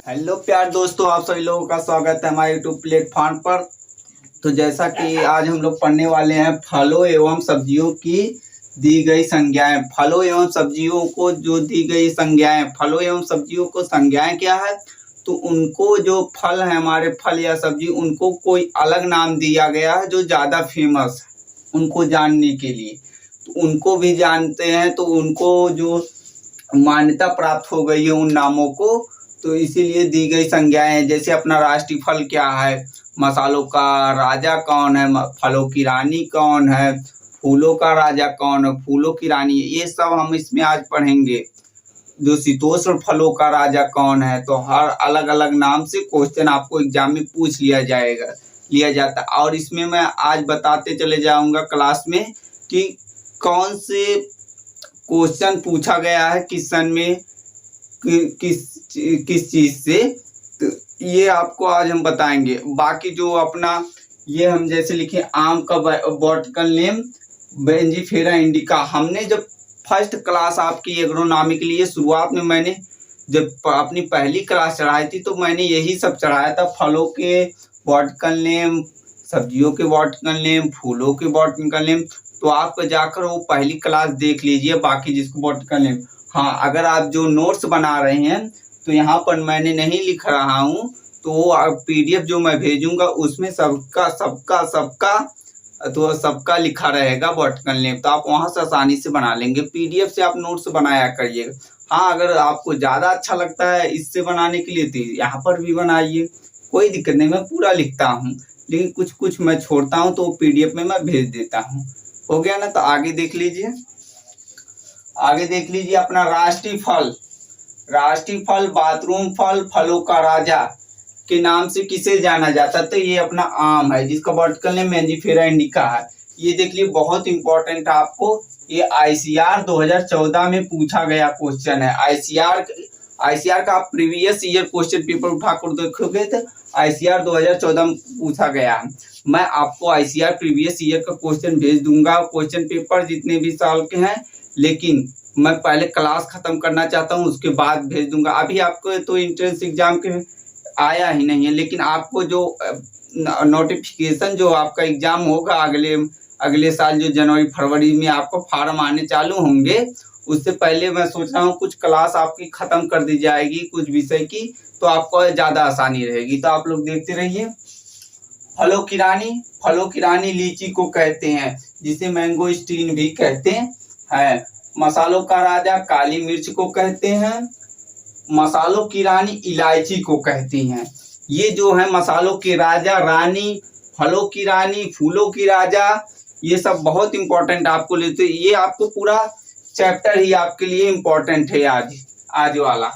Hello प्यार दोस्तों, आप सभी लोगों का स्वागत है हमारे यूट्यूब प्लेटफॉर्म पर। तो जैसा कि आज हम लोग पढ़ने वाले हैं फलों एवं सब्जियों की दी गई संज्ञाएं। फलों एवं सब्जियों को जो दी गई संज्ञाएं, फलों एवं सब्जियों को संज्ञाएं क्या है, तो उनको जो फल है, हमारे फल या सब्जी, उनको कोई अलग नाम दिया गया है जो ज़्यादा फेमस है उनको जानने के लिए। तो उनको भी जानते हैं, तो उनको जो मान्यता प्राप्त हो गई है उन नामों को, तो इसीलिए दी गई संज्ञाएं हैं। जैसे अपना राष्ट्रीय फल क्या है, मसालों का राजा कौन है, फलों की रानी कौन है, फूलों का राजा कौन है, फूलों की रानी, ये सब हम इसमें आज पढ़ेंगे। जो शीतोष्ण फलों का राजा कौन है, तो हर अलग अलग नाम से क्वेश्चन आपको एग्जाम में पूछ लिया जाता है। और इसमें मैं आज बताते चले जाऊंगा क्लास में कि कौन से क्वेश्चन पूछा गया है किस सन में, किस चीज से, तो ये आपको आज हम बताएंगे। बाकी जो अपना ये हम जैसे लिखे आम का बॉटनिकल नेम बेंजीफेरा इंडिका, हमने जब फर्स्ट क्लास आपकी एग्रोनॉमी के लिए शुरुआत में मैंने जब अपनी पहली क्लास चढ़ाई थी तो मैंने यही सब चढ़ाया था, फलों के बॉटनिकल नेम, सब्जियों के बॉटनिकल नेम, फूलों के बॉटनिकल नेम। तो आप जाकर वो पहली क्लास देख लीजिए, बाकी जिसको बॉटनिकल नेम। हाँ, अगर आप जो नोट्स बना रहे हैं तो यहाँ पर मैंने नहीं लिख रहा हूँ, तो वो PDF जो मैं भेजूंगा उसमें सबका सबका सबका तो सबका लिखा रहेगा बॉटनिकल नेम, तो आप वहाँ से आसानी से बना लेंगे। PDF से आप नोट्स बनाया करिएगा। हाँ, अगर आपको ज़्यादा अच्छा लगता है इससे बनाने के लिए तो यहाँ पर भी बनाइए, कोई दिक्कत नहीं, मैं पूरा लिखता हूँ, लेकिन कुछ कुछ मैं छोड़ता हूँ तो PDF में मैं भेज देता हूँ। हो गया ना, तो आगे देख लीजिए। आगे देख लीजिए अपना राष्ट्रीय फल। राष्ट्रीय फल बाथरूम फल, फलों का राजा के नाम से किसे जाना जाता है, तो ये अपना आम है जिसका बॉटनिकल नेम बेंजीफेरा इंडिका है। ये देख लीजिए, बहुत इंपॉर्टेंट है आपको, ये ICR 2014 में पूछा गया क्वेश्चन है। ICR का आप प्रीवियस ईयर क्वेश्चन पेपर उठाकर देखोगे तो ICR 2014 में पूछा गया है। मैं आपको ICR प्रीवियस ईयर का क्वेश्चन भेज दूंगा, क्वेश्चन पेपर जितने भी साल के हैं, लेकिन मैं पहले क्लास खत्म करना चाहता हूं, उसके बाद भेज दूंगा। अभी आपको तो एंट्रेंस एग्जाम के आया ही नहीं है, लेकिन आपको जो नोटिफिकेशन जो आपका एग्जाम होगा अगले साल जो जनवरी फरवरी में आपको फॉर्म आने चालू होंगे, उससे पहले मैं सोच रहा हूँ कुछ क्लास आपकी खत्म कर दी जाएगी कुछ विषय की, तो आपको ज़्यादा आसानी रहेगी। तो आप लोग देखते रहिए। फलों की रानी, फलों की रानी लीची को कहते हैं, जिसे मैंगोस्टीन भी कहते हैं। मसालों का राजा काली मिर्च को कहते हैं। मसालों की रानी इलायची को कहती हैं। ये जो है मसालों के राजा, रानी, फलों की रानी, फूलों की राजा, ये सब बहुत इंपॉर्टेंट आपको लेते, ये आपको पूरा चैप्टर ही आपके लिए इंपॉर्टेंट है आज वाला।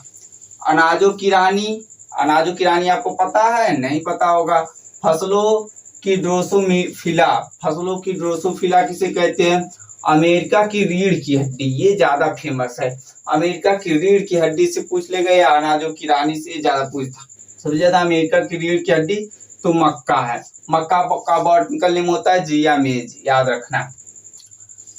अनाजों की रानी, अनाजों की रानी आपको पता है, नहीं पता होगा। फसलों की ड्रोसोफिला, फसलों की ड्रोसोफिला किसे कहते हैं, अमेरिका की रीढ़ की हड्डी, ये ज्यादा फेमस है। अमेरिका की रीढ़ की हड्डी से पूछ लेगा या अनाजों की रानी से ज्यादा पूछता, सबसे ज्यादा अमेरिका की रीढ़ की हड्डी तो मक्का है। मक्का का बॉटनिकल नेम होता है जिया मेज, याद रखना।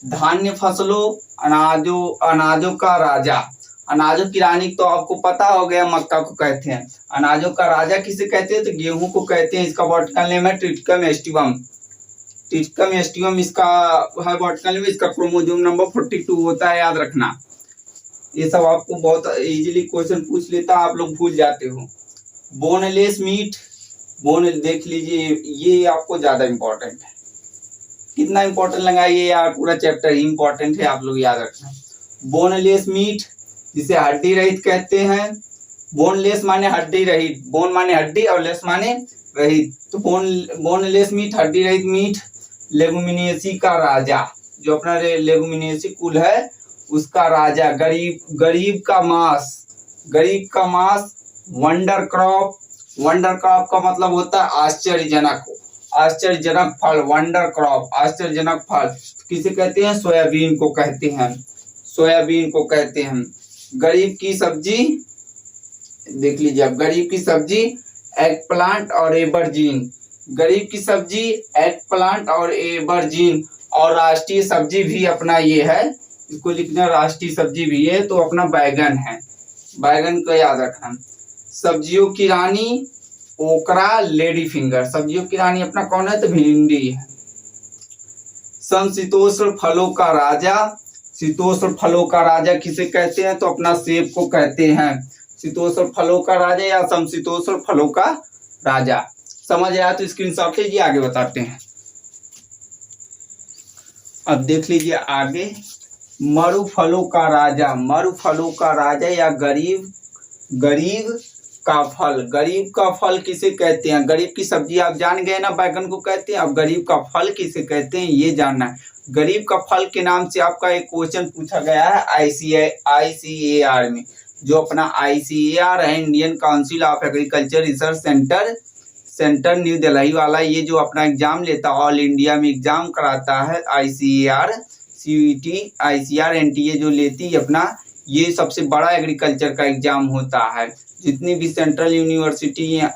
धान्य फसलों, अनाजों का राजा, अनाजों की रानी तो आपको पता हो गया, मक्का को कहते हैं। अनाजों का राजा किसे कहते हैं, तो गेहूं को कहते हैं। इसका बॉटनिकल नेम है ट्रिटिकम एस्टिवम। ट्रिटिकम एस्टिवम इसका है बॉटनिकल नेम। इसका क्रोमोसोम नंबर 42 होता है, याद रखना। ये सब आपको बहुत इजीली क्वेश्चन पूछ लेता, आप लोग भूल जाते हो। बोनलेस मीट, बोन देख लीजिए, ये आपको ज्यादा इंपॉर्टेंट है। कितना इंपॉर्टेंट लगा ये यार, पूरा चैप्टर ही इंपॉर्टेंट है, आप लोग याद रखना। बोनलेस मीट जिसे हड्डी रहित कहते हैं। बोनलेस माने हड्डी रहित, बोन माने हड्डी और लेस माने रहित, तो बोनलेस मीट, हड्डी रहित मीट। लेगुमिनेसी का राजा, जो अपना लेगुमिनेसी कुल है उसका राजा। गरीब का मांस। वंडर क्रॉप, वंडर क्रॉप का मतलब होता है आश्चर्यजनक फल। वंडर क्रॉप आश्चर्यजनक फल किसे कहते हैं, सोयाबीन को कहते हैं। सोयाबीन को कहते हैं। गरीब की सब्जी देख लीजिए, अब गरीब की सब्जी एग प्लांट और एबरजीन। गरीब की सब्जी एग प्लांट और एबरजीन। और राष्ट्रीय सब्जी भी अपना ये है, इसको लिखना, राष्ट्रीय सब्जी भी है तो अपना बैगन है, बैगन को याद रखना। सब्जियों की रानी ओकरा लेडी फिंगर। सब्जियों की रानी अपना कौन है? तो भिंडी है। समशीतोष्ण फलों का राजा, शीतोष्ण फलों का राजा किसे कहते हैं? तो अपना सेब को कहते हैं शीतोष्ण फलों का राजा या समशीतोष्ण फलों का राजा। समझ आया तो स्क्रीनशॉट लीजिए, आगे बताते हैं। अब देख लीजिए आगे, मरुफलों का राजा, मरुफलों का राजा या गरीब का फल। गरीब का फल किसे कहते हैं? गरीब की सब्जी आप जान गए ना, बैगन को कहते हैं। अब गरीब का फल किसे कहते हैं ये जानना है। गरीब का फल के नाम से आपका एक क्वेश्चन पूछा गया है ICAR में। जो अपना ICAR है, Indian council of agriculture research centre new Delhi वाला, ये जो अपना एग्जाम लेता है, ऑल इंडिया में एग्जाम कराता है ICAR, CUET, ICAR, NTA जो लेती है अपना, ये सबसे बड़ा एग्रीकल्चर का एग्जाम होता है। जितनी भी सेंट्रल यूनिवर्सिटियां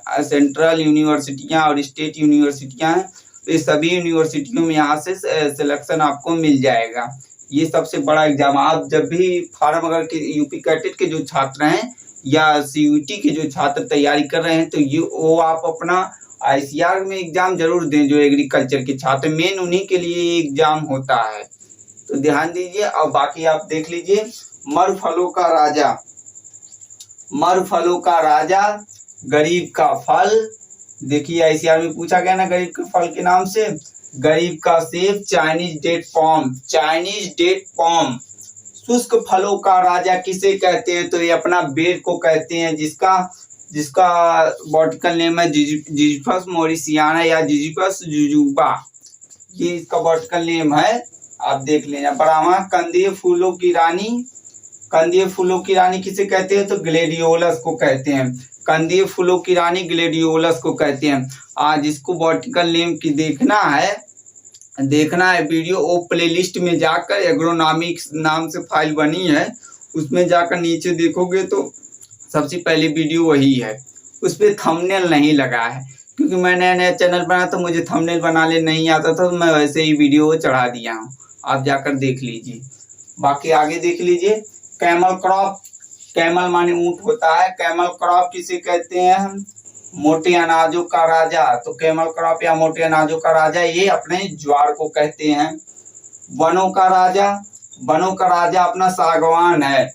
और स्टेट यूनिवर्सिटियां हैं, तो ये सभी यूनिवर्सिटियों में यहाँ से सिलेक्शन आपको मिल जाएगा। ये सबसे बड़ा एग्जाम। आप जब भी फार्म अगर यूपी कैडेट के जो छात्र हैं या CUET के जो छात्र तैयारी कर रहे हैं, तो ये वो आप अपना ICAR में एग्जाम जरूर दें। जो एग्रीकल्चर के छात्र मेन उन्हीं के लिए एग्जाम होता है, तो ध्यान दीजिए। और बाकी आप देख लीजिए, मरुफलों का राजा, मरुफलों का राजा, गरीब का फल। देखिए ICAR में पूछा गया ना गरीब के फल के नाम से, गरीब का सेब, चाइनीज डेट पॉम, चाइनीज डेट पॉम। शुष्क फलों का राजा किसे कहते हैं? तो ये अपना बेर को कहते हैं, जिसका बॉटनिकल नेम है जिजिफस मॉरिसियाना या जिजिफस जुजुबा, ये इसका बॉटनिकल नेम है, आप देख लेना। ब्राह्मण कंदीय फूलों की रानी, कंदीय फूलों की रानी किसे कहते हैं? तो ग्लेडियोलस को कहते हैं। कंदीय फूलों की रानी ग्लेडियोलस को कहते हैं। आज इसको बॉटनिकल नेम की देखना है वीडियो, वो प्लेलिस्ट में जाकर एग्रोनॉमिक्स नाम से फाइल बनी है, उसमें जाकर नीचे देखोगे तो सबसे पहली वीडियो वही है। उस पर थंबनेल नहीं लगा है, क्योंकि मैं नया चैनल बनाया तो मुझे थंबनेल बनाने नहीं आता था, तो मैं वैसे ही वीडियो चढ़ा दिया हूँ, आप जाकर देख लीजिए। बाकी आगे देख लीजिए, कैमल क्रॉप, कैमल माने ऊंट होता है। कैमल क्रॉप किसे कहते हैं? मोटे अनाजों का राजा। तो कैमल क्रॉप या मोटे अनाजों का राजा ये अपने ज्वार को कहते हैं। वनों का राजा, वनों का राजा अपना सागवान है,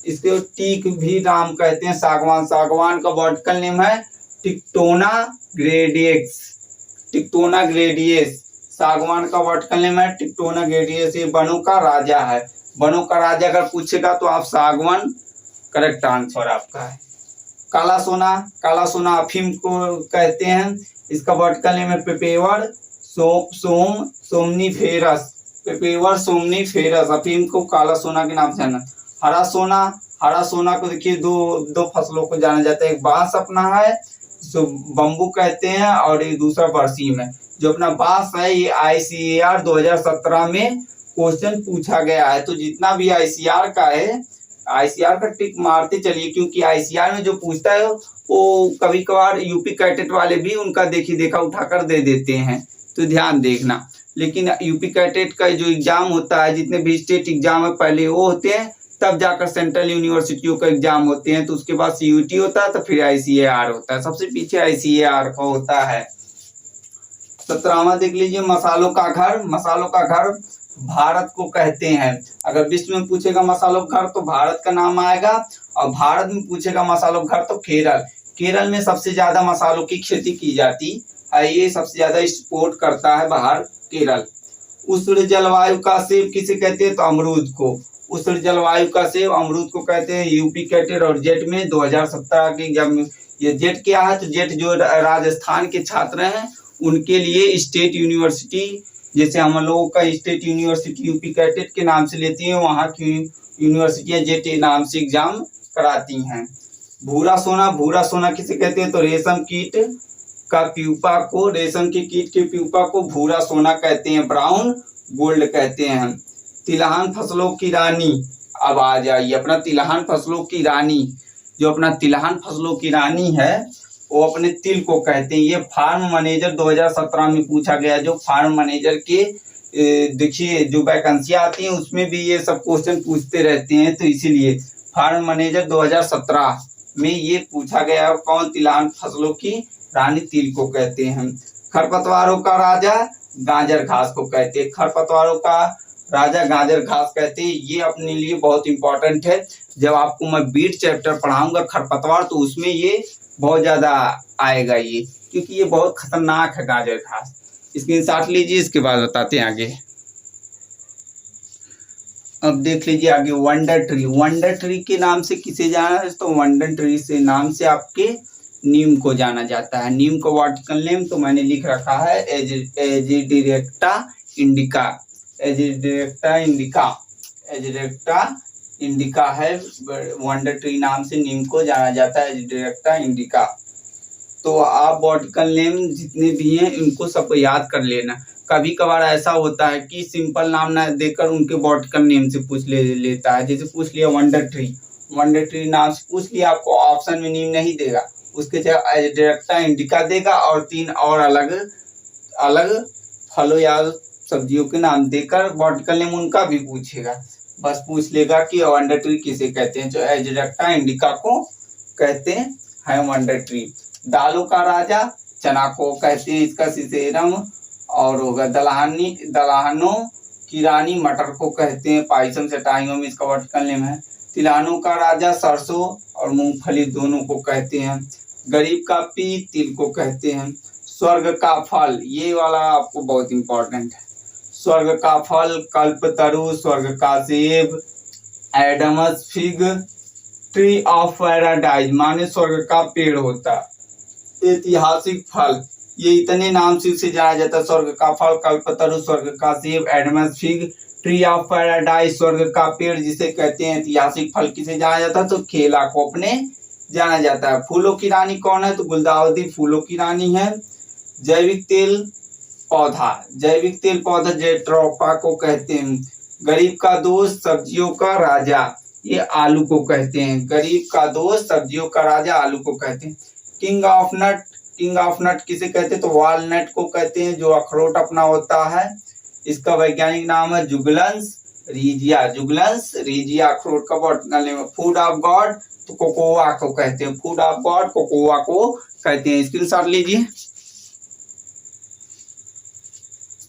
इसको टीक भी नाम कहते हैं। सागवान, सागवान का बॉटनिकल नेम है टिक्टोना ग्रेडिएक्स, टिक्टोना ग्रेडिएस। सागवान का बॉटनिकल नेम है टिक्टोना ग्रेडिएस। ये वनों का राजा है। वनों का राजा अगर पूछेगा तो आप सागवान करेक्ट आंसर आपका है। काला सोना, काला सोना अफीम को कहते हैं, इसका बॉटनिकल नेम है पेपेवर सोमनीफेरस, पेपेवर सोमनीफेरस। अफीम को काला सोना के नाम से जाना। हरा सोना, हरा सोना को देखिए दो फसलों को जाना जाता है, एक बांस अपना है जो बम्बू कहते हैं, और एक दूसरा बरसीम है। जो अपना बांस है ये ICAR 2017 में क्वेश्चन पूछा गया है। तो जितना भी ICAR का है, ICAR का टिक मारते चलिए, क्योंकि ICAR में जो पूछता है वो कभी कभार यूपी कैडेट वाले भी उनका देखा उठाकर दे देते हैं, तो ध्यान देखना। लेकिन यूपी कैडेट का जो एग्जाम होता है, जितने भी स्टेट एग्जाम है पहले वो होते हैं, तब जाकर सेंट्रल यूनिवर्सिटियों का एग्जाम होते हैं, तो उसके बाद CUET होता है, तो फिर ICAR होता है। सबसे पीछे ICAR का होता है। 17वां देख लीजिए, मसालों का घर, मसालों का घर भारत को कहते हैं। अगर विश्व में पूछेगा मसालों का घर तो भारत का नाम आएगा, और भारत में पूछेगा मसालों का घर तो केरल। केरल में सबसे ज्यादा मसालों की खेती की जाती है, ये सबसे ज्यादा एक्सपोर्ट करता है बाहर केरल। उष्ण जलवायु का सेब किसे कहते हैं? तो अमरूद को। उष्ण जलवायु का सेब अमरूद को कहते हैं। यूपी कैडेट और जेट में 2017 की, जब ये जेट क्या है, तो जेट जो राजस्थान के छात्र हैं उनके लिए स्टेट यूनिवर्सिटी, जैसे हम लोगों का स्टेट यूनिवर्सिटी यूपी कैडेट के नाम से लेती हैं, वहाँ की यूनिवर्सिटियाँ जेट नाम से एग्जाम कराती हैं। भूरा सोना, भूरा सोना किसे कहते हैं? तो रेशम कीट का प्यूपा को, रेशम के कीट के प्यूपा को भूरा सोना कहते हैं, ब्राउन गोल्ड कहते हैं। तिलहन फसलों की रानी, अब आ जाइए अपना तिलहन फसलों की रानी। जो अपना तिलहन फसलों की रानी है वो अपने तिल को कहते हैं। ये फार्म मैनेजर 2017 में पूछा गया। जो फार्म मैनेजर के देखिए जो वैकेंसियां आती हैं उसमें भी ये सब क्वेश्चन पूछते रहते हैं, तो इसीलिए फार्म मैनेजर 2017 में ये पूछा गया है, कौन तिलहन फसलों की रानी तिल को कहते हैं। खरपतवारों का राजा गाजर घास को कहते हैं। खरपतवारों का राजा गाजर घास कहते हैं। ये अपने लिए बहुत इंपॉर्टेंट है। जब आपको मैं बीट चैप्टर पढ़ाऊंगा खरपतवार, तो उसमें ये बहुत ज्यादा आएगा ये, क्योंकि ये बहुत खतरनाक है गाजर घास। स्क्रीनशॉट लीजिए, इसके बाद बताते हैं आगे। अब देख लीजिए आगे, वंडर ट्री। वंडर ट्री के नाम से किसे जाना है, तो वंडर ट्री से नाम से आपके नीम को जाना जाता है। नीम को बॉटनिकल नेम तो मैंने लिख रखा है एजिडिरेक्टा इंडिका। एजिडिरेक्टा इंडिका, एजिडिरेक्टा इंडिका है। वंडर ट्री नाम से नीम को जाना जाता है, एजिडिरेक्टा इंडिका। तो आप बॉटनिकल नेम जितने भी हैं इनको सबको याद कर लेना। कभी कभार ऐसा होता है कि सिंपल नाम ना देकर उनके बॉटनिकल नेम से पूछ लेता है। जैसे पूछ लिया वंडर ट्री, वंडर ट्री नाम से पूछ लिया, आपको ऑप्शन में नेम नहीं देगा, उसके जगह एजिडिरेक्टा इंडिका देगा और 3 और अलग अलग फलों या सब्जियों के नाम देकर बॉटनिकल नेम उनका भी पूछेगा। बस पूछ लेगा कि वंडर ट्री किसे कहते हैं, जो एजिडिरेक्टा इंडिका को कहते हैं वंडर ट्री। दालों का राजा चना को कहते हैं, इसका सिसेरम और होगा। दलहनों की रानी मटर को कहते हैं, पाइसम चटाइयों में इसका बॉटनिकल नेम है। तिलहनों का राजा सरसों और मूंगफली दोनों को कहते हैं। गरीब का पी तिल को कहते हैं। स्वर्ग का फल, ये वाला आपको बहुत इंपॉर्टेंट है। स्वर्ग का फल कल्पतरु, स्वर्ग का सेब Adamas fig, tree of paradise माने स्वर्ग का पेड़ होता है। ऐतिहासिक फल, ये इतने नाम से उसे जाना जाता है। स्वर्ग का फल कल्पतरु, स्वर्ग का सेब Adamas fig, tree of paradise स्वर्ग का पेड़ जिसे कहते हैं। ऐतिहासिक फल किसे जाना जाता है, तो केला को अपने जाना जाता है। फूलों की रानी कौन है, तो गुलदाउदी फूलों की रानी है। जैविक तेल पौधा, जैविक तेल पौधा जेट्रोफा को कहते हैं। गरीब का दोस्त सब्जियों का राजा, ये आलू को कहते हैं। गरीब का दोस्त सब्जियों का राजा आलू को कहते हैं। King of nut, king of nut किसे कहते हैं, तो वॉलनट को कहते हैं, जो अखरोट अपना होता है। इसका वैज्ञानिक नाम है जुगलन्स रीजिया। जुगलन्स रीजिया अखरोट का बॉटनिकल नेम है। फूड ऑफ गॉड, तो कोकोआ को कहते हैं। फूड ऑफ गॉड कोकोआ को कहते हैं। स्क्रीनशॉट लीजिए।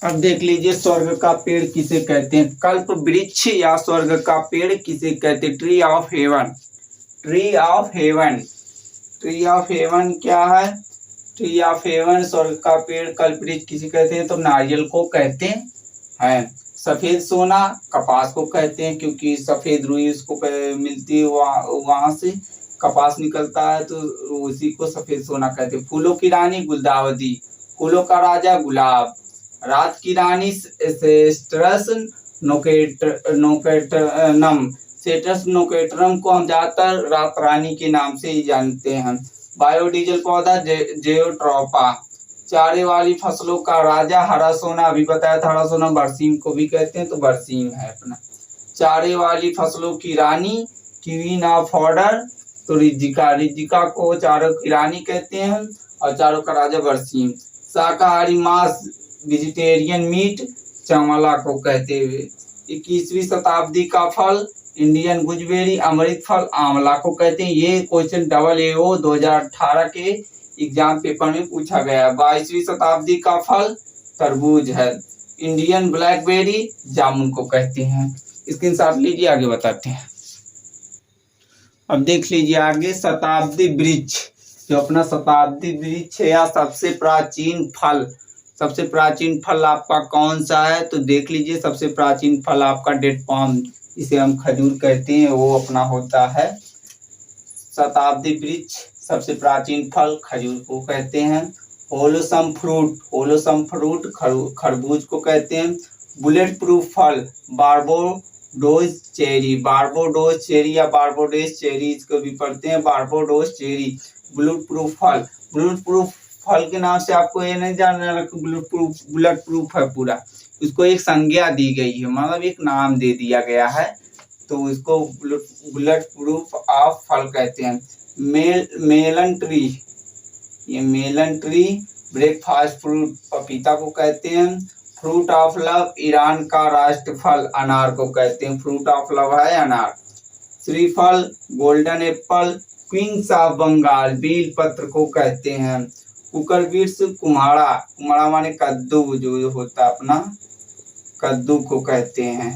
अब देख लीजिए, स्वर्ग का पेड़ किसे कहते हैं। कल्प वृक्ष या स्वर्ग का पेड़ किसे कहते हैं, tree of haven. Tree of haven, tree of haven क्या है, ट्री ऑफ हेवन स्वर्ग का पेड़ कल्प वृक्ष किसे कहते हैं, तो नारियल को कहते हैं। सफेद सोना कपास को कहते हैं, क्योंकि सफेद रुई उसको मिलती है, वहां से कपास निकलता है, तो उसी को सफेद सोना कहते हैं। फूलों की रानी गुलदावदी, फूलों का राजा गुलाब। रात की रानी सेस्ट्रस नोकेटरम, सेट्रस नोकेटरम को हम ज्यादातर रात रानी के नाम से ही जानते हैं। बायोडीजल पौधा जेओट्रोपा। चारे वाली फसलों का राजा हरा सोना, अभी बताया था हरा सोना, बरसीम को भी कहते हैं, तो बरसीम है अपना। चारे वाली फसलों की रानी क्वीन ऑफ ऑर्डर, तो रिजिका, रिजिका को चारों की रानी कहते हैं और चारों का राजा बरसीम। शाकाहारी मांस वेजिटेरियन मीट चमला को कहते हुए। 21वीं शताब्दी का फल इंडियन गुजबेरी, अमृत फल आंवला को कहते हैं। ये क्वेश्चन AAO 2018 के एग्जाम पेपर में पूछा गया। 22वीं शताब्दी का फल तरबूज है। इंडियन ब्लैकबेरी जामुन को कहते हैं। स्क्रीनशॉट लीजिए, आगे बताते हैं। अब देख लीजिए आगे, शताब्दी वृक्ष, जो अपना शताब्दी वृक्ष है या सबसे प्राचीन फल, सबसे प्राचीन फल आपका कौन सा है, तो देख लीजिए सबसे प्राचीन फल आपका डेट पाम, इसे हम खजूर कहते हैं, वो अपना होता है। शताब्दी वृक्ष सबसे प्राचीन फल खजूर को कहते हैं। होलोसम फ्रूट, होलोसम फ्रूट खरबूज को कहते हैं। बुलेट प्रूफ फल बारबोडोज चेरी, बारबोडोज चेरी या बारबोडेज चेरी इसको भी पढ़ते हैं, बारबोडोज चेरी। बुलेट प्रूफ फल, बुलेट प्रूफ फल के नाम से आपको ये नहीं जानना कि बुलेट प्रूफ है पूरा, इसको एक संज्ञा दी गई है, मतलब एक नाम दे दिया गया है, तो इसको बुलेट प्रूफ ऑफ फल कहते हैं। मेलन ट्री, ये मेलन ट्री। ब्रेकफास्ट फ्रूट पपीता को कहते हैं। फ्रूट ऑफ लव ईरान का राष्ट्र फल अनार को कहते हैं। फ्रूट ऑफ लव है अनार। श्रीफल golden apple queens of Bengal बेल पत्र को कहते हैं। कुकर बीट्स कुम्हाड़ा, कुम्हाड़ा माने कद्दू जो होता है अपना, कद्दू को कहते हैं।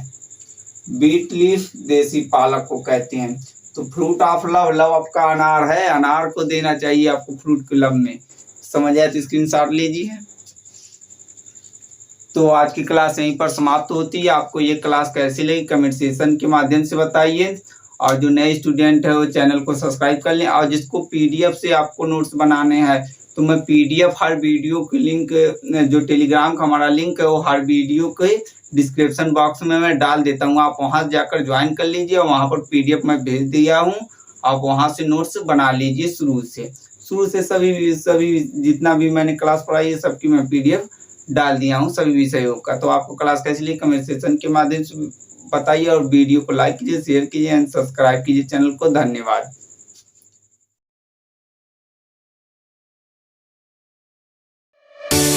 बीट लीफ देसी पालक को कहते हैं। तो फ्रूट ऑफ लव, लव आपका अनार है, अनार को देना चाहिए आपको फ्रूट के लव में। समझ आए तो स्क्रीनशॉट लीजिए। तो आज की क्लास यहीं पर समाप्त होती है। आपको ये क्लास कैसी लगी कमेंट सेक्शन के माध्यम से बताइए, और जो नए स्टूडेंट है वो चैनल को सब्सक्राइब कर लें। और जिसको पीडीएफ से आपको नोट्स बनाने हैं तो मैं पीडीएफ हर वीडियो की लिंक, जो टेलीग्राम का हमारा लिंक है वो हर वीडियो के डिस्क्रिप्शन बॉक्स में मैं डाल देता हूँ। आप वहाँ जाकर ज्वाइन कर लीजिए, और वहाँ पर पीडीएफ मैं भेज दिया हूँ। आप वहाँ से नोट्स बना लीजिए शुरू से सभी जितना भी मैंने क्लास पढ़ाई है सबकी मैं पीडीएफ डाल दिया हूँ सभी विषयों का। तो आपको क्लास कैसी लगी कमेंट सेक्शन के माध्यम से बताइए, और वीडियो को लाइक कीजिए, शेयर कीजिए एंड सब्सक्राइब कीजिए चैनल को। धन्यवाद।